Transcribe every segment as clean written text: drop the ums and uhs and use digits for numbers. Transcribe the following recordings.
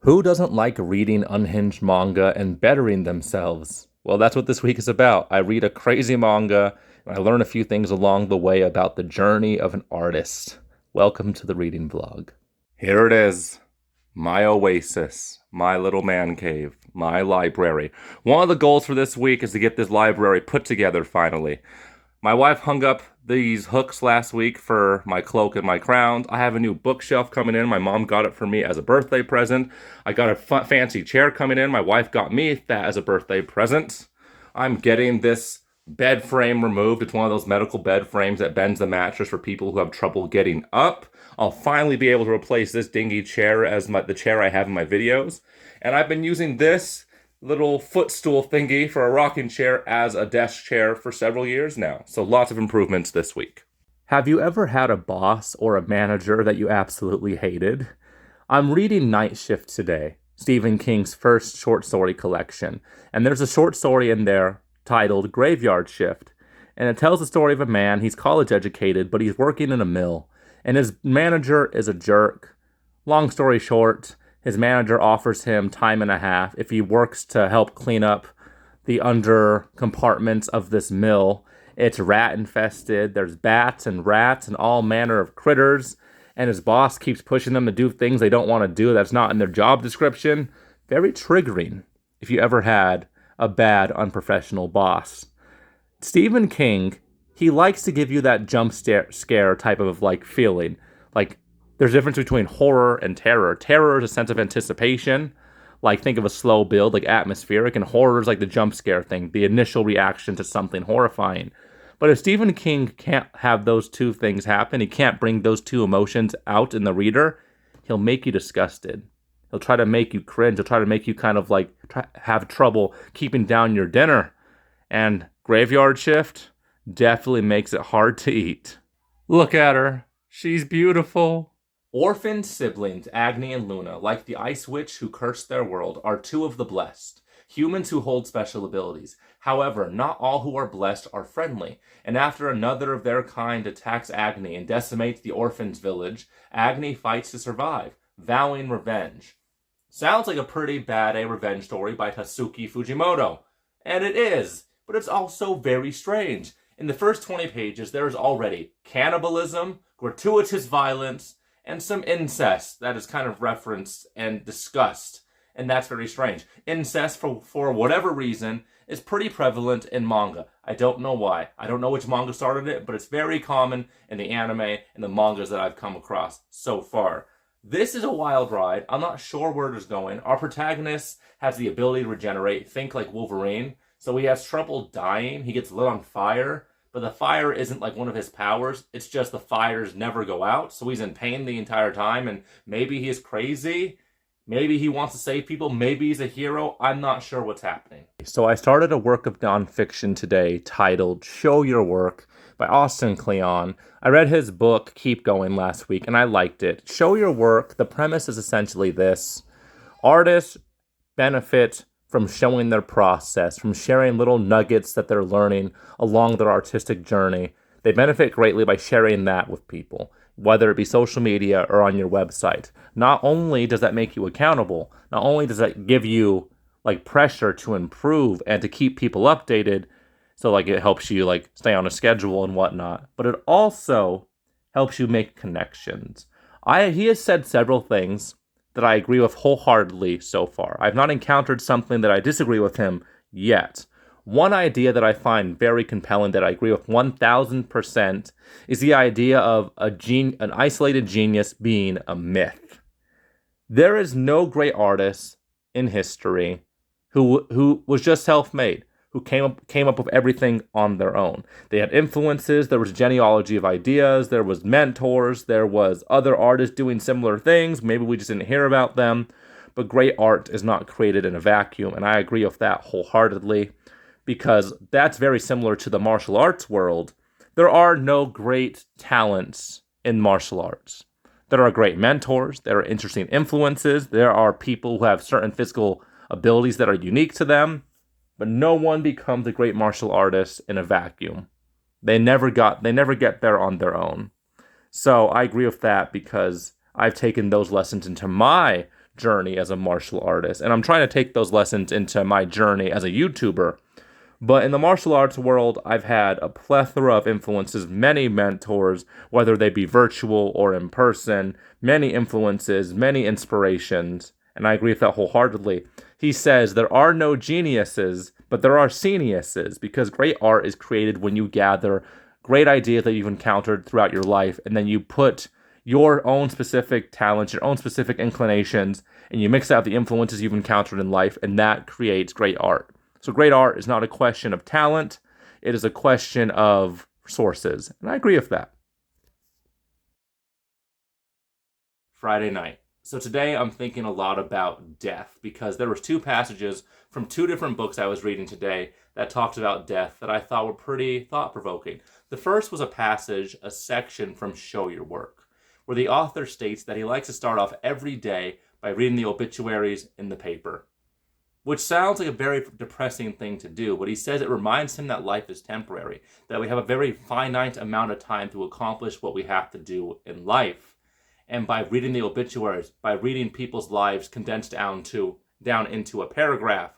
Who doesn't like reading unhinged manga and bettering themselves? Well, that's what this week is about. I read a crazy manga and I learn a few things along the way about the journey of an artist. Welcome to the reading vlog. Here it is. My oasis, my little man cave, my library. One of the goals for this week is to get this library put together finally. My wife hung up these hooks last week for my cloak and my crowns. I have a new bookshelf coming in. My mom got it for me as a birthday present. I got a fancy chair coming in. My wife got me that as a birthday present. I'm getting this bed frame removed. It's one of those medical bed frames that bends the mattress for people who have trouble getting up. I'll finally be able to replace this dingy chair as the chair I have in my videos. And I've been using this little footstool thingy for a rocking chair as a desk chair for several years now. So lots of improvements this week. Have you ever had a boss or a manager that you absolutely hated? I'm reading Night Shift today, Stephen King's first short story collection, and there's a short story in there titled Graveyard Shift, and it tells the story of a man. He's college educated, but he's working in a mill, and his manager is a jerk. Long story short, his manager offers him time and a half if he works to help clean up the under compartments of this mill. It's rat infested. There's bats and rats and all manner of critters. And his boss keeps pushing them to do things they don't want to do that's not in their job description. Very triggering if you ever had a bad, unprofessional boss. Stephen King, he likes to give you that jump scare type of feeling. There's a difference between horror and terror. Terror is a sense of anticipation. Think of a slow build, atmospheric, and horror is the jump scare thing, the initial reaction to something horrifying. But if Stephen King can't have those two things happen, he can't bring those two emotions out in the reader, he'll make you disgusted. He'll try to make you cringe. He'll try to make you have trouble keeping down your dinner. And Graveyard Shift definitely makes it hard to eat. Look at her. She's beautiful. Orphaned siblings Agni and Luna, like the Ice Witch who cursed their world, are two of the blessed, humans who hold special abilities. However, not all who are blessed are friendly, and after another of their kind attacks Agni and decimates the orphans' village, Agni fights to survive, vowing revenge. Sounds like a pretty bad revenge story by Tatsuki Fujimoto. And it is, but it's also very strange. In the first 20 pages, there is already cannibalism, gratuitous violence, and some incest that is kind of referenced and discussed. And that's very strange. Incest, for whatever reason, is pretty prevalent in manga. I don't know why. I don't know which manga started it, but it's very common in the anime and the mangas that I've come across so far. This is a wild ride. I'm not sure where it is going. Our protagonist has the ability to regenerate. Think like Wolverine. So he has trouble dying. He gets lit on fire. But the fire isn't one of his powers. It's just the fires never go out. So he's in pain the entire time. And maybe he is crazy. Maybe he wants to save people. Maybe he's a hero. I'm not sure what's happening. So I started a work of nonfiction today titled Show Your Work by Austin Kleon. I read his book, Keep Going, last week, and I liked it. Show Your Work, the premise is essentially this. Artists benefit from showing their process, from sharing little nuggets that they're learning along their artistic journey. They benefit greatly by sharing that with people, whether it be social media or on your website. Not only does that make you accountable, not only does that give you pressure to improve and to keep people updated, so it helps you stay on a schedule and whatnot, but it also helps you make connections. He has said several things that I agree with wholeheartedly so far. I've not encountered something that I disagree with him yet. One idea that I find very compelling that I agree with 1000% is the idea of an isolated genius being a myth. There is no great artist in history who was just self-made, who came up with everything on their own. They had influences, there was a genealogy of ideas, there was mentors, there was other artists doing similar things. Maybe we just didn't hear about them. But great art is not created in a vacuum, and I agree with that wholeheartedly, because that's very similar to the martial arts world. There are no great talents in martial arts. There are great mentors, there are interesting influences, there are people who have certain physical abilities that are unique to them, but no one becomes a great martial artist in a vacuum. They never get there on their own. So I agree with that because I've taken those lessons into my journey as a martial artist. And I'm trying to take those lessons into my journey as a YouTuber. But in the martial arts world, I've had a plethora of influences, many mentors, whether they be virtual or in person, many influences, many inspirations. And I agree with that wholeheartedly. He says there are no geniuses, but there are geniuses, because great art is created when you gather great ideas that you've encountered throughout your life, and then you put your own specific talents, your own specific inclinations, and you mix out the influences you've encountered in life, and that creates great art. So great art is not a question of talent, it is a question of sources. And I agree with that. Friday night. So today I'm thinking a lot about death, because there was two passages from two different books I was reading today that talked about death that I thought were pretty thought-provoking. The first was a section from Show Your Work, where the author states that he likes to start off every day by reading the obituaries in the paper. Which sounds like a very depressing thing to do, but he says it reminds him that life is temporary, that we have a very finite amount of time to accomplish what we have to do in life. And by reading the obituaries, by reading people's lives condensed down into a paragraph,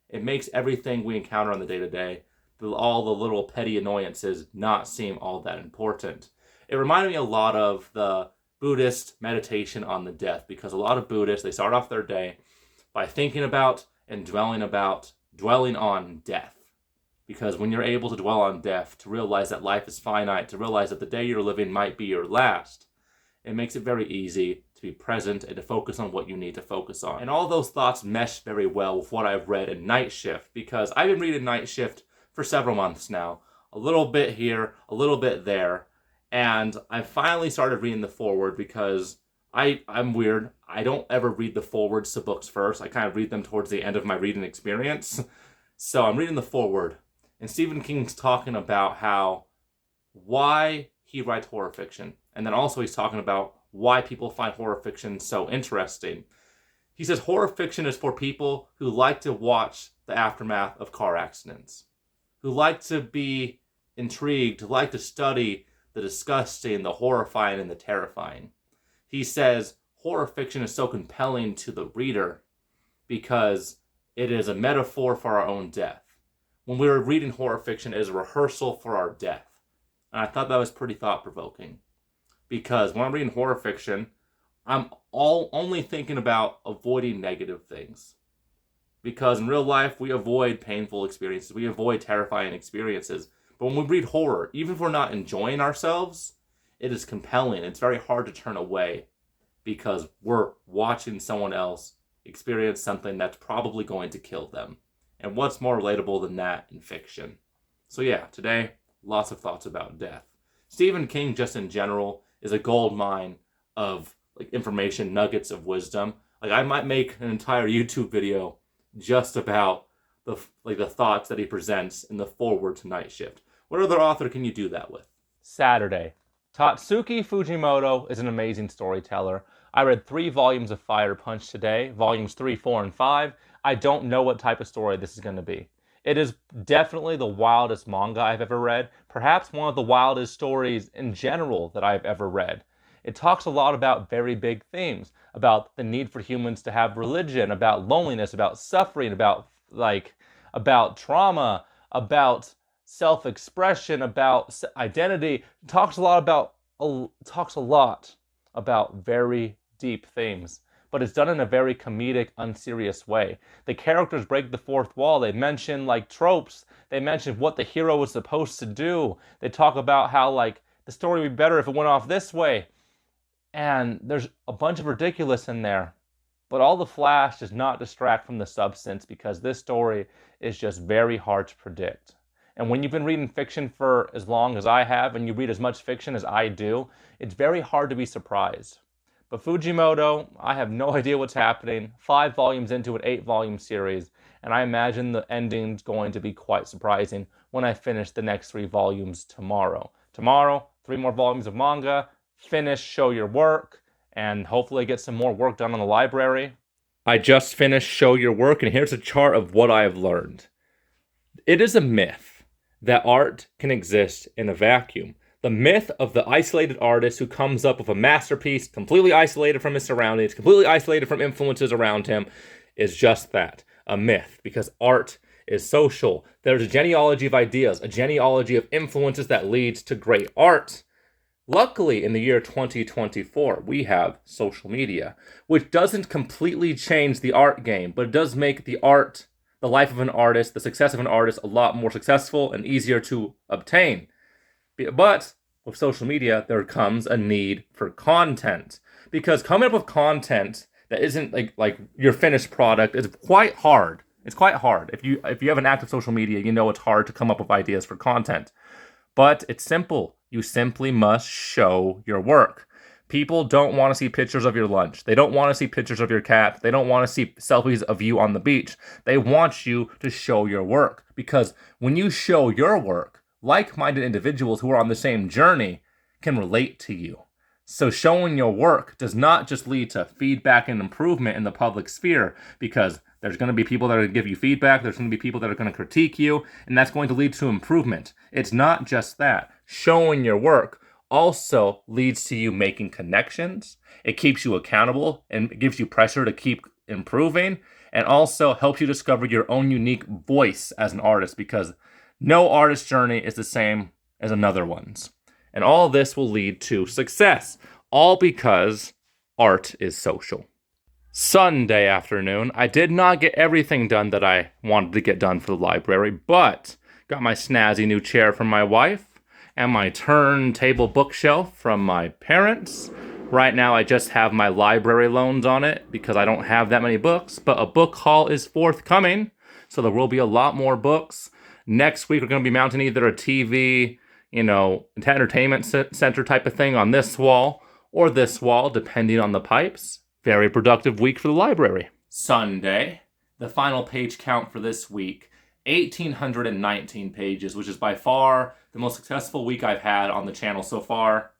it makes everything we encounter on the day-to-day, all the little petty annoyances, not seem all that important. It reminded me a lot of the Buddhist meditation on the death, because a lot of Buddhists, they start off their day by thinking about and dwelling on death. Because when you're able to dwell on death, to realize that life is finite, to realize that the day you're living might be your last, it makes it very easy to be present and to focus on what you need to focus on. And all those thoughts mesh very well with what I've read in Night Shift, because I've been reading Night Shift for several months now. A little bit here, a little bit there, and I finally started reading the foreword, because I'm weird. I don't ever read the forewords to books first. I kind of read them towards the end of my reading experience. So I'm reading the foreword, and Stephen King's talking about why he writes horror fiction. And then also he's talking about why people find horror fiction so interesting. He says horror fiction is for people who like to watch the aftermath of car accidents, who like to be intrigued, who like to study the disgusting, the horrifying, and the terrifying. He says horror fiction is so compelling to the reader because it is a metaphor for our own death. When we were reading horror fiction, it is a rehearsal for our death. And I thought that was pretty thought-provoking. Because when I'm reading horror fiction, I'm only thinking about avoiding negative things. Because in real life, we avoid painful experiences. We avoid terrifying experiences. But when we read horror, even if we're not enjoying ourselves, it is compelling. It's very hard to turn away because we're watching someone else experience something that's probably going to kill them. And what's more relatable than that in fiction? So yeah, today, lots of thoughts about death. Stephen King, just in general, is a gold mine of information, nuggets of wisdom. I might make an entire YouTube video just about the thoughts that he presents in the foreword to Night Shift. What other author can you do that with? Saturday. Tatsuki Fujimoto is an amazing storyteller. I read 3 volumes of Fire Punch today, volumes 3, 4, and 5. I don't know what type of story this is going to be. It is definitely the wildest manga I've ever read, perhaps one of the wildest stories in general that I've ever read. It talks a lot about very big themes, about the need for humans to have religion, about loneliness, about suffering, about trauma, about self-expression, about identity. It talks a lot about very deep themes, but it's done in a very comedic, unserious way. The characters break the fourth wall. They mention tropes. They mention what the hero was supposed to do. They talk about how the story would be better if it went off this way. And there's a bunch of ridiculous in there. But all the flash does not distract from the substance, because this story is just very hard to predict. And when you've been reading fiction for as long as I have, and you read as much fiction as I do, it's very hard to be surprised. But Fujimoto, I have no idea what's happening. 5 volumes into an 8-volume series, and I imagine the ending's going to be quite surprising when I finish the next 3 volumes tomorrow. Tomorrow, 3 more volumes of manga, finish Show Your Work, and hopefully get some more work done on the library. I just finished Show Your Work, and here's a chart of what I have learned. It is a myth that art can exist in a vacuum, The myth of the isolated artist who comes up with a masterpiece completely isolated from his surroundings, completely isolated from influences around him, is just that, a myth, because art is social. There's a genealogy of ideas, a genealogy of influences that leads to great art. Luckily, in the year 2024, we have social media, which doesn't completely change the art game, but it does make the life of an artist, the success of an artist, a lot more successful and easier to obtain. But with social media, there comes a need for content, because coming up with content that isn't like your finished product is quite hard. It's quite hard. If you have an active social media, you know it's hard to come up with ideas for content. But it's simple. You simply must show your work. People don't want to see pictures of your lunch. They don't want to see pictures of your cat. They don't want to see selfies of you on the beach. They want you to show your work, because when you show your work, like-minded individuals who are on the same journey can relate to you. So showing your work does not just lead to feedback and improvement in the public sphere, because there's going to be people that are going to give you feedback, there's going to be people that are going to critique you, and that's going to lead to improvement. It's not just that. Showing your work also leads to you making connections. It keeps you accountable and gives you pressure to keep improving, and also helps you discover your own unique voice as an artist, because no artist journey is the same as another one's. And all of this will lead to success, all because art is social. Sunday afternoon, I did not get everything done that I wanted to get done for the library, but got my snazzy new chair from my wife and my turntable bookshelf from my parents. Right now, I just have my library loans on it because I don't have that many books, but a book haul is forthcoming, so there will be a lot more books. Next week, we're going to be mounting either a TV, entertainment center type of thing on this wall or this wall, depending on the pipes. Very productive week for the library. Sunday, the final page count for this week, 1,819 pages, which is by far the most successful week I've had on the channel so far.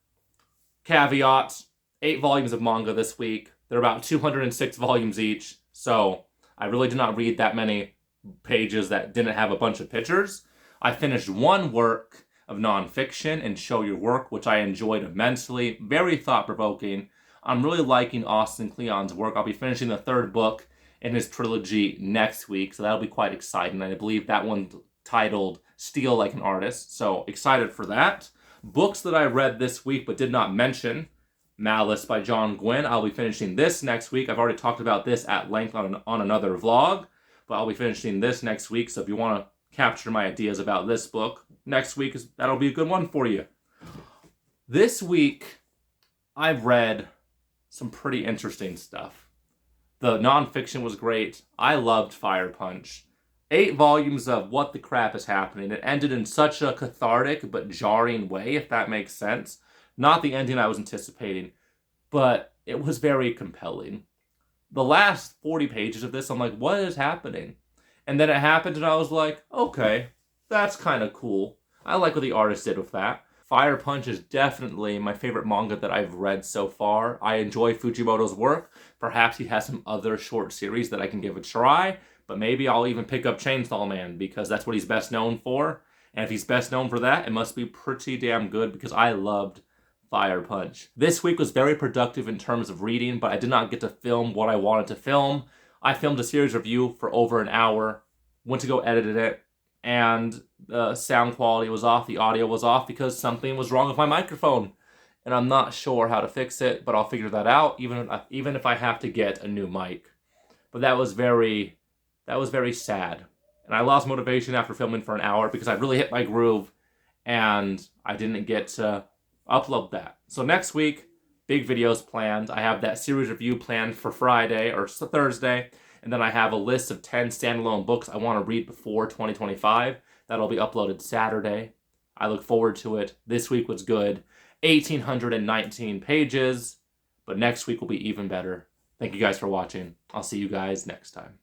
Caveat, 8 volumes of manga this week. They're about 206 volumes each, so I really did not read that many pages that didn't have a bunch of pictures. I finished one work of nonfiction and Show Your Work, which I enjoyed immensely. Very thought-provoking. I'm really liking Austin Kleon's work. I'll be finishing the 3rd book in his trilogy next week, so that'll be quite exciting. I believe that one titled Steal Like an Artist, so excited for that. Books that I read this week but did not mention: Malice by John Gwynne. I'll be finishing this next week. I've already talked about this at length on another vlog, but I'll be finishing this next week, so if you want to capture my ideas about this book, next week, that'll be a good one for you. This week, I've read some pretty interesting stuff. The nonfiction was great. I loved Fire Punch. 8 volumes of what the crap is happening. It ended in such a cathartic but jarring way, if that makes sense. Not the ending I was anticipating, but it was very compelling. The last 40 pages of this, I'm like, what is happening? And then it happened and I was like, okay, that's kind of cool. I like what the artist did with that. Fire Punch is definitely my favorite manga that I've read so far. I enjoy Fujimoto's work. Perhaps he has some other short series that I can give a try, but maybe I'll even pick up Chainsaw Man because that's what he's best known for. And if he's best known for that, it must be pretty damn good because I loved Fire Punch. This week was very productive in terms of reading, but I did not get to film what I wanted to film. I filmed a series review for over an hour, went to go edit it, and the sound quality was off, the audio was off because something was wrong with my microphone. And I'm not sure how to fix it, but I'll figure that out, even if I have to get a new mic. But that was very sad. And I lost motivation after filming for an hour because I really hit my groove and I didn't get to upload that. So next week, big videos planned. I have that series review planned for Friday or Thursday. And then I have a list of 10 standalone books I want to read before 2025. That'll be uploaded Saturday. I look forward to it. This week was good. 1,819 pages. But next week will be even better. Thank you guys for watching. I'll see you guys next time.